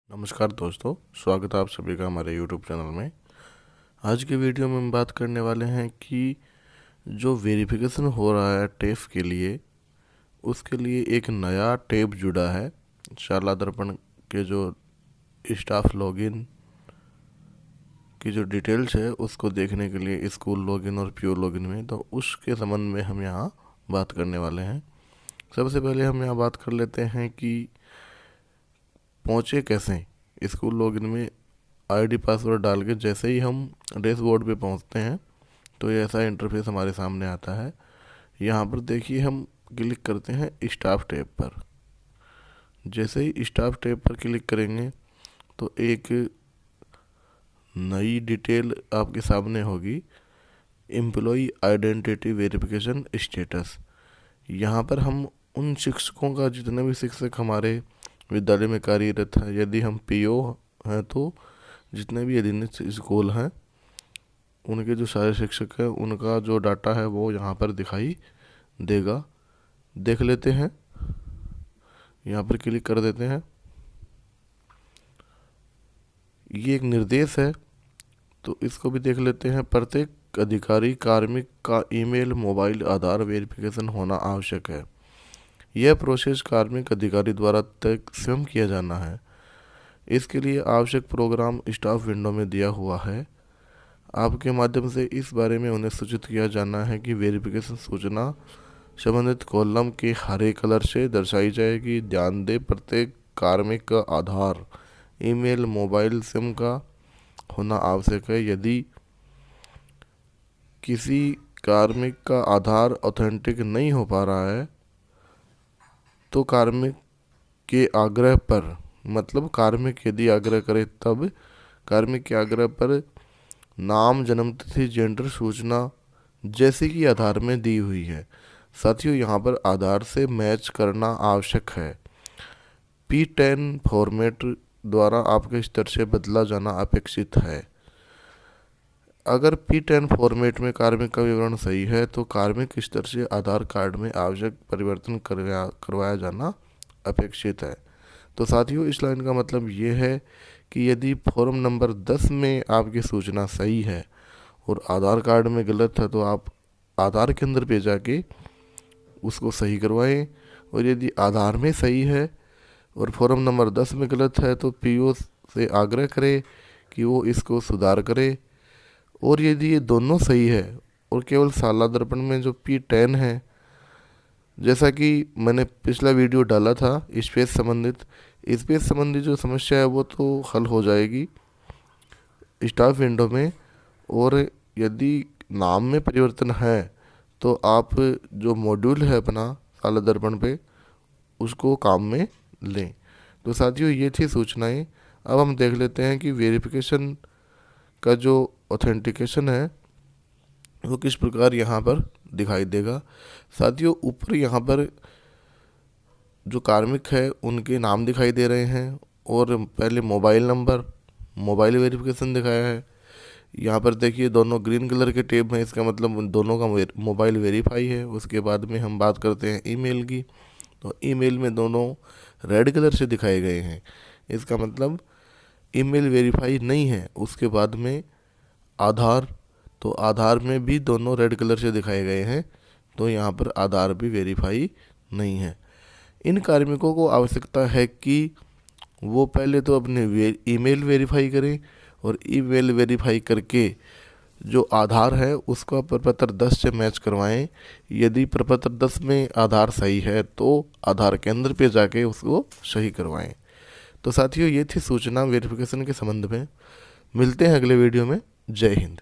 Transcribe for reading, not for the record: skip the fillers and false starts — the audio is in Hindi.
नमस्कार दोस्तों, स्वागत है आप सभी का हमारे यूट्यूब चैनल में। आज के वीडियो में हम बात करने वाले हैं कि जो वेरिफिकेशन हो रहा है टेप के लिए, उसके लिए एक नया टेप जुड़ा है। शाला दर्पण के जो स्टाफ लॉगिन की जो डिटेल्स है उसको देखने के लिए स्कूल लॉगिन और प्योर लॉगिन में, तो उसके संबंध में हम यहाँ बात करने वाले हैं। सबसे पहले हम यहाँ बात कर लेते हैं कि पहुँचे कैसे। स्कूल लॉगिन में आईडी पासवर्ड डाल के जैसे ही हम डैशबोर्ड पे पहुँचते हैं तो ये ऐसा इंटरफेस हमारे सामने आता है। यहाँ पर देखिए हम क्लिक करते हैं स्टाफ टैब पर। जैसे ही स्टाफ टैब पर क्लिक करेंगे तो एक नई डिटेल आपके सामने होगी, एम्प्लॉय आइडेंटिटी वेरिफिकेशन स्टेटस। यहाँ पर हम उन शिक्षकों का, जितने भी शिक्षक हमारे विद्यालय में कार्यरत है, यदि हम पीओ हैं तो जितने भी अधीनस्थ स्कूल हैं उनके जो सारे शिक्षक हैं उनका जो डाटा है वो यहाँ पर दिखाई देगा। देख लेते हैं, यहाँ पर क्लिक कर देते हैं। ये एक निर्देश है तो इसको भी देख लेते हैं। प्रत्येक अधिकारी कार्मिक का ईमेल, मोबाइल, आधार वेरिफिकेशन होना आवश्यक है। यह प्रोसेस कार्मिक अधिकारी द्वारा तय स्वयं किया जाना है। इसके लिए आवश्यक प्रोग्राम स्टाफ विंडो में दिया हुआ है। आपके माध्यम से इस बारे में उन्हें सूचित किया जाना है कि वेरिफिकेशन सूचना संबंधित कॉलम के हरे कलर से दर्शाई जाएगी। ध्यान दें, प्रत्येक कार्मिक का आधार, ईमेल, मोबाइल, सिम का होना आवश्यक है। यदि किसी कार्मिक का आधार ऑथेंटिक नहीं हो पा रहा है तो कार्मिक के आग्रह पर, मतलब कार्मिक यदि आग्रह करे तब कार्मिक के आग्रह पर नाम, जन्मतिथि, जेंडर सूचना जैसे कि आधार में दी हुई है। साथियों, यहाँ पर आधार से मैच करना आवश्यक है। P10 फॉर्मेट द्वारा आपके स्तर से बदला जाना अपेक्षित है। अगर P10 फॉर्मेट में कार्मिक का विवरण सही है तो कार्मिक स्तर से आधार कार्ड में आवश्यक परिवर्तन करवाया जाना अपेक्षित है। तो साथियों, इस लाइन का मतलब ये है कि यदि फॉर्म नंबर 10 में आपकी सूचना सही है और आधार कार्ड में गलत है तो आप आधार केंद्र पे जाके उसको सही करवाएं, और यदि आधार में सही है और फॉर्म नंबर 10 में गलत है तो पीओ से आग्रह करें कि वो इसको सुधार करे। और यदि ये दोनों सही है और केवल शाला दर्पण में जो P10 है, जैसा कि मैंने पिछला वीडियो डाला था स्पेस संबंधित जो समस्या है वो तो हल हो जाएगी स्टाफ विंडो में। और यदि नाम में परिवर्तन है तो आप जो मॉड्यूल है अपना शाला दर्पण पे उसको काम में लें। तो साथियों, ये थी सूचनाएं। अब हम देख लेते हैं कि वेरिफिकेशन का जो ऑथेंटिकेशन है वो किस प्रकार यहाँ पर दिखाई देगा। साथियों, ऊपर यहाँ पर जो कार्मिक है उनके नाम दिखाई दे रहे हैं और पहले मोबाइल नंबर, मोबाइल वेरिफिकेशन दिखाया है। यहाँ पर देखिए दोनों ग्रीन कलर के टेप हैं, इसका मतलब उन दोनों का मोबाइल वेरीफाई है। उसके बाद में हम बात करते हैं ईमेल की, तो ईमेल में दोनों रेड कलर से दिखाए गए हैं, इसका मतलब ईमेल वेरीफाई नहीं है। उसके बाद में आधार, तो आधार में भी दोनों रेड कलर से दिखाए गए हैं, तो यहाँ पर आधार भी वेरीफाई नहीं है। इन कार्मिकों को आवश्यकता है कि वो पहले तो अपने ईमेल वेरीफाई करें और ईमेल वेरीफाई करके जो आधार है उसका प्रपत्र 10 से मैच करवाएं। यदि प्रपत्र 10 में आधार सही है तो आधार केंद्र पे जाके उसको सही करवाएं। तो साथियों, ये थी सूचना वेरिफिकेशन के संबंध में। मिलते हैं अगले वीडियो में। जय हिंद।